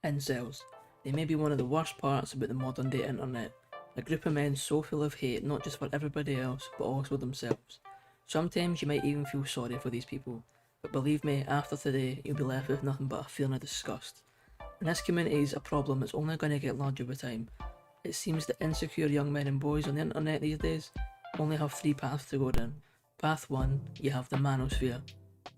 Incels. They may be one of the worst parts about the modern day internet. A group of men so full of hate not just for everybody else, but also themselves. Sometimes you might even feel sorry for these people, but believe me, after today, you'll be left with nothing but a feeling of disgust. And this community is a problem that's only going to get larger with time. It seems that insecure young men and boys on the internet these days only have three paths to go down. Path 1, you have the manosphere.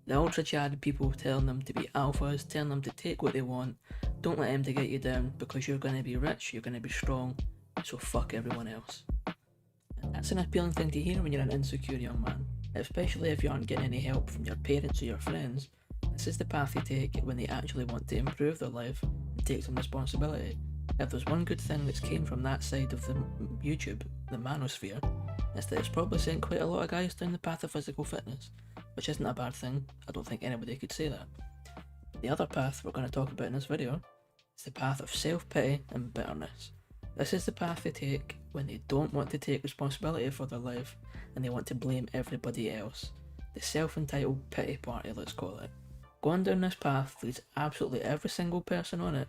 The ultra chatted people telling them to be alphas, telling them to take what they want, don't let them to get you down because you're going to be rich, you're going to be strong, so fuck everyone else. And that's an appealing thing to hear when you're an insecure young man, especially if you aren't getting any help from your parents or your friends. This is the path they take when they actually want to improve their life and take some responsibility. If there's one good thing that's came from that side of the YouTube, the manosphere, it's that it's probably sent quite a lot of guys down the path of physical fitness, which isn't a bad thing. I don't think anybody could say that. But the other path we're going to talk about in this video is the path of self-pity and bitterness. This is the path they take when they don't want to take responsibility for their life and they want to blame everybody else. The self-entitled pity party, let's call it. Going down this path leads absolutely every single person on it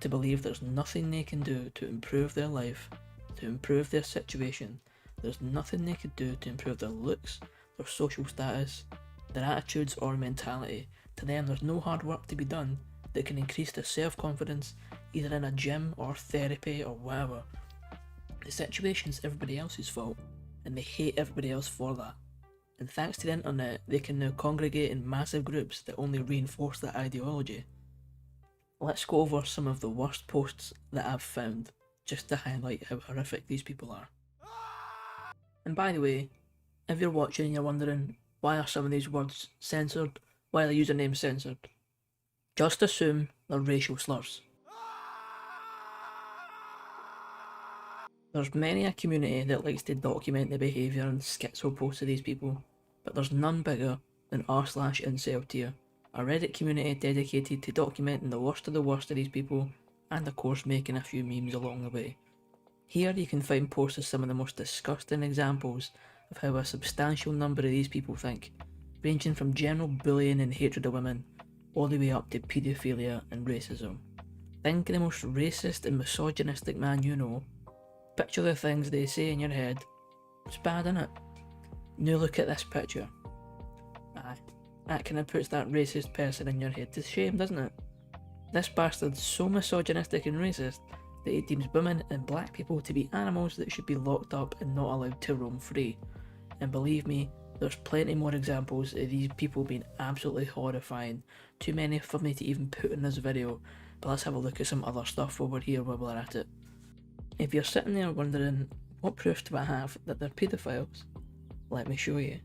to believe there's nothing they can do to improve their life, to improve their situation. There's nothing they could do to improve their looks, their social status, their attitudes or mentality. To them, there's no hard work to be done that can increase their self-confidence, either in a gym or therapy or whatever. The situation's everybody else's fault, and they hate everybody else for that. And thanks to the internet, they can now congregate in massive groups that only reinforce that ideology. Let's go over some of the worst posts that I've found, just to highlight how horrific these people are. And by the way, if you're watching and you're wondering, why are some of these words censored? Why are the usernames censored? Just assume they're racial slurs. There's many a community that likes to document the behaviour and schizo posts of these people, but there's none bigger than r/IncelTear, a Reddit community dedicated to documenting the worst of these people, and of course making a few memes along the way. Here you can find posts of some of the most disgusting examples of how a substantial number of these people think, ranging from general bullying and hatred of women, all the way up to paedophilia and racism. Think of the most racist and misogynistic man you know. Picture the things they say in your head. It's bad, innit? Now look at this picture. Aye, that kind of puts that racist person in your head to shame, doesn't it? This bastard's so misogynistic and racist that he deems women and black people to be animals that should be locked up and not allowed to roam free. And believe me, there's plenty more examples of these people being absolutely horrifying. Too many for me to even put in this video, but let's have a look at some other stuff over here while we're at it. If you're sitting there wondering, what proof do I have that they're paedophiles? Let me show you.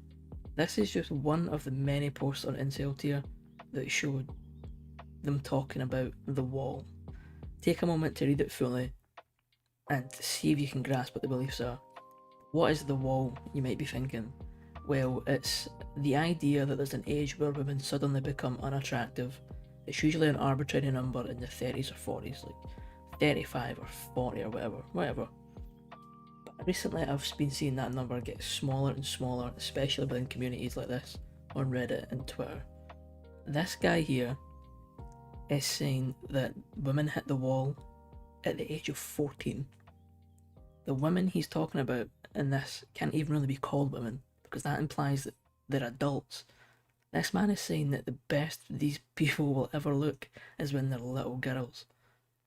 This is just one of the many posts on IncelTear that showed them talking about the wall. Take a moment to read it fully and see if you can grasp what the beliefs are. What is the wall, you might be thinking? Well, it's the idea that there's an age where women suddenly become unattractive. It's usually an arbitrary number in the 30s or 40s, like 35 or 40 or whatever. But recently I've been seeing that number get smaller and smaller, especially within communities like this on Reddit and Twitter. This guy here is saying that women hit the wall at the age of 14. The women he's talking about in this can't even really be called women, because that implies that they're adults. This man is saying that the best these people will ever look is when they're little girls.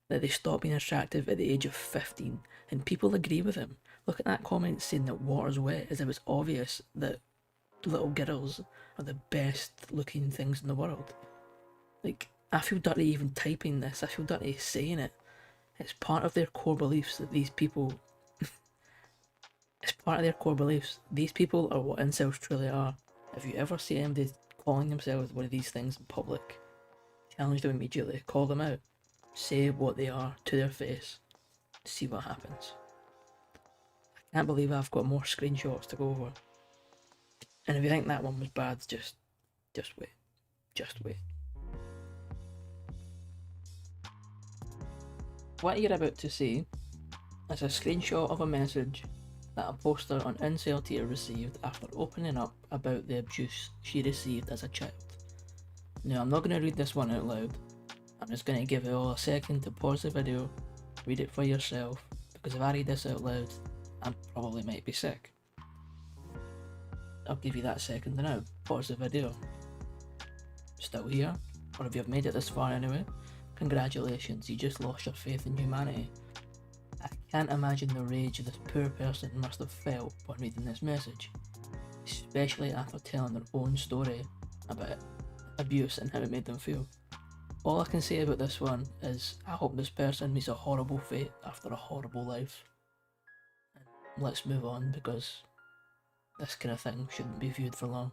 That they stop being attractive at the age of 15, and people agree with him. Look at that comment saying that water's wet, as if it's obvious that little girls are the best looking things in the world. Like, I feel dirty even typing this, I feel dirty saying it. It's part of their core beliefs that these people... it's part of their core beliefs. These people are what incels truly are. If you ever see anybody calling themselves one of these things in public, challenge them immediately, call them out. Say what they are to their face. See what happens. I can't believe I've got more screenshots to go over. And if you think that one was bad, just wait. Just wait. What you're about to see is a screenshot of a message that a poster on IncelTear received after opening up about the abuse she received as a child. Now, I'm not going to read this one out loud. I'm just going to give you all a second to pause the video, read it for yourself, because if I read this out loud, I probably might be sick. I'll give you that second now. Pause the video. Still here? Or if you've made it this far anyway, congratulations, you just lost your faith in humanity. I can't imagine the rage this poor person must have felt when reading this message, especially after telling their own story about abuse and how it made them feel. All I can say about this one is I hope this person meets a horrible fate after a horrible life. And let's move on, because this kind of thing shouldn't be viewed for long.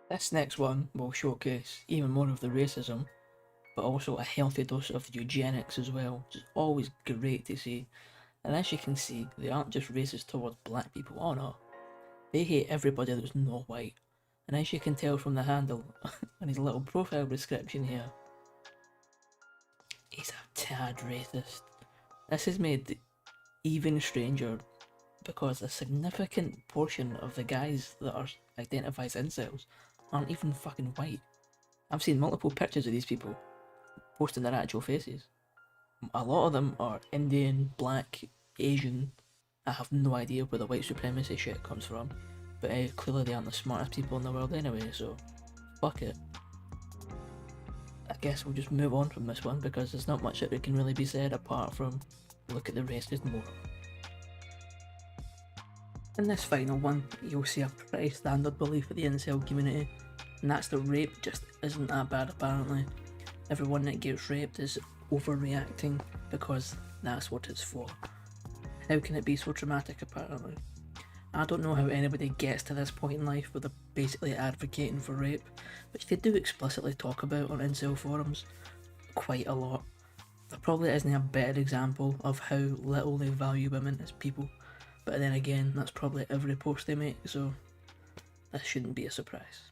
This next one will showcase even more of the racism, but also a healthy dose of eugenics as well, which is always great to see. And as you can see, they aren't just racist towards black people, oh no. They hate everybody that's not white. And as you can tell from the handle and his little profile description here, he's a tad racist. This is made even stranger because a significant portion of the guys that are identified as incels aren't even fucking white. I've seen multiple pictures of these people posting their actual faces. A lot of them are Indian, black, Asian. I have no idea where the white supremacy shit comes from, but clearly they aren't the smartest people in the world anyway, so fuck it. I guess we'll just move on from this one because there's not much that can really be said apart from look at the racist moral. In this final one, you'll see a pretty standard belief of the incel community, and that's that rape just isn't that bad apparently. Everyone that gets raped is overreacting because that's what it's for. How can it be so traumatic apparently? I don't know how anybody gets to this point in life where they're basically advocating for rape, which they do explicitly talk about on incel forums quite a lot. There probably isn't a better example of how little they value women as people, but then again, that's probably every post they make, so this shouldn't be a surprise.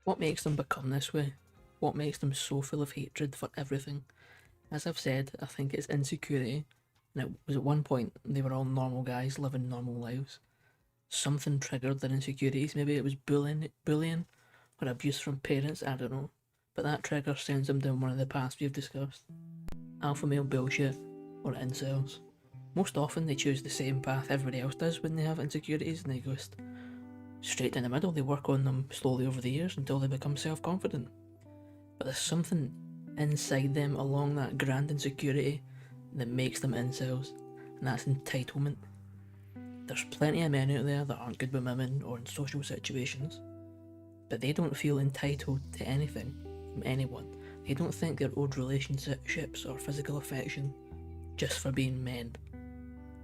What makes them become this way? What makes them so full of hatred for everything? As I've said, I think it's insecurity, and it was at one point they were all normal guys living normal lives. Something triggered their insecurities, maybe it was bullying or abuse from parents, I don't know, but that trigger sends them down one of the paths we've discussed. Alpha male bullshit, or incels. Most often they choose the same path everybody else does when they have insecurities, and they go straight down the middle. They work on them slowly over the years until they become self-confident. But there's something inside them along that grand insecurity that makes them incels, and that's entitlement. There's plenty of men out there that aren't good with women or in social situations, but they don't feel entitled to anything from anyone. They don't think they're owed relationships or physical affection just for being men.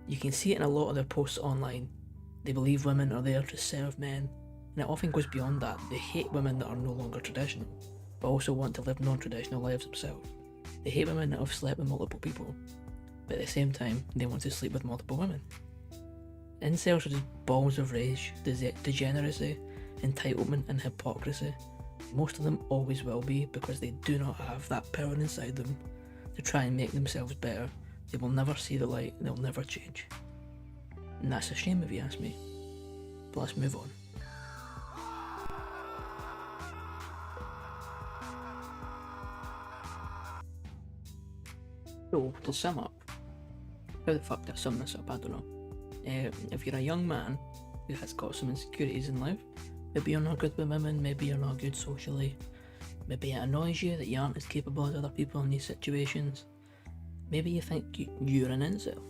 You can see it in a lot of their posts online. They believe women are there to serve men, and it often goes beyond that. They hate women that are no longer traditional, but also want to live non-traditional lives themselves. They hate women that have slept with multiple people, but at the same time, they want to sleep with multiple women. Incels are just balls of rage, degeneracy, entitlement and hypocrisy. Most of them always will be, because they do not have that power inside them to try and make themselves better. They will never see the light, they'll never change. And that's a shame if you ask me. But let's move on. So, to sum up, how the fuck did I sum this up? I don't know. If you're a young man who has got some insecurities in life, maybe you're not good with women, maybe you're not good socially, maybe it annoys you that you aren't as capable as other people in these situations, maybe you think you're an incel.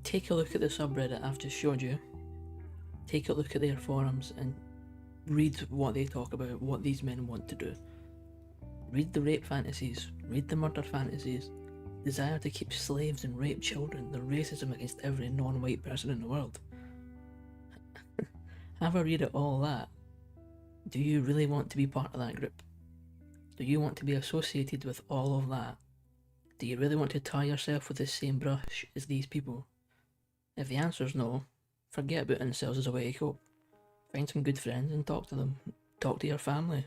Take a look at the subreddit I've just showed you, take a look at their forums and read what they talk about, what these men want to do. Read the rape fantasies, read the murder fantasies, desire to keep slaves and rape children, the racism against every non-white person in the world. Have a read at all that. Do you really want to be part of that group? Do you want to be associated with all of that? Do you really want to tie yourself with the same brush as these people? If the answer is no, forget about incels as a way to cope. Find some good friends and talk to them. Talk to your family.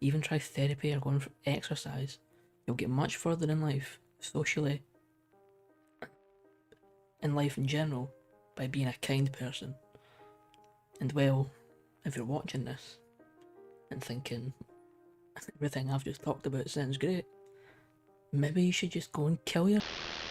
Even try therapy or going for exercise. You'll get much further in life, socially, in life in general, by being a kind person. And well, if you're watching this and thinking everything I've just talked about sounds great, maybe you should just go and kill yourself.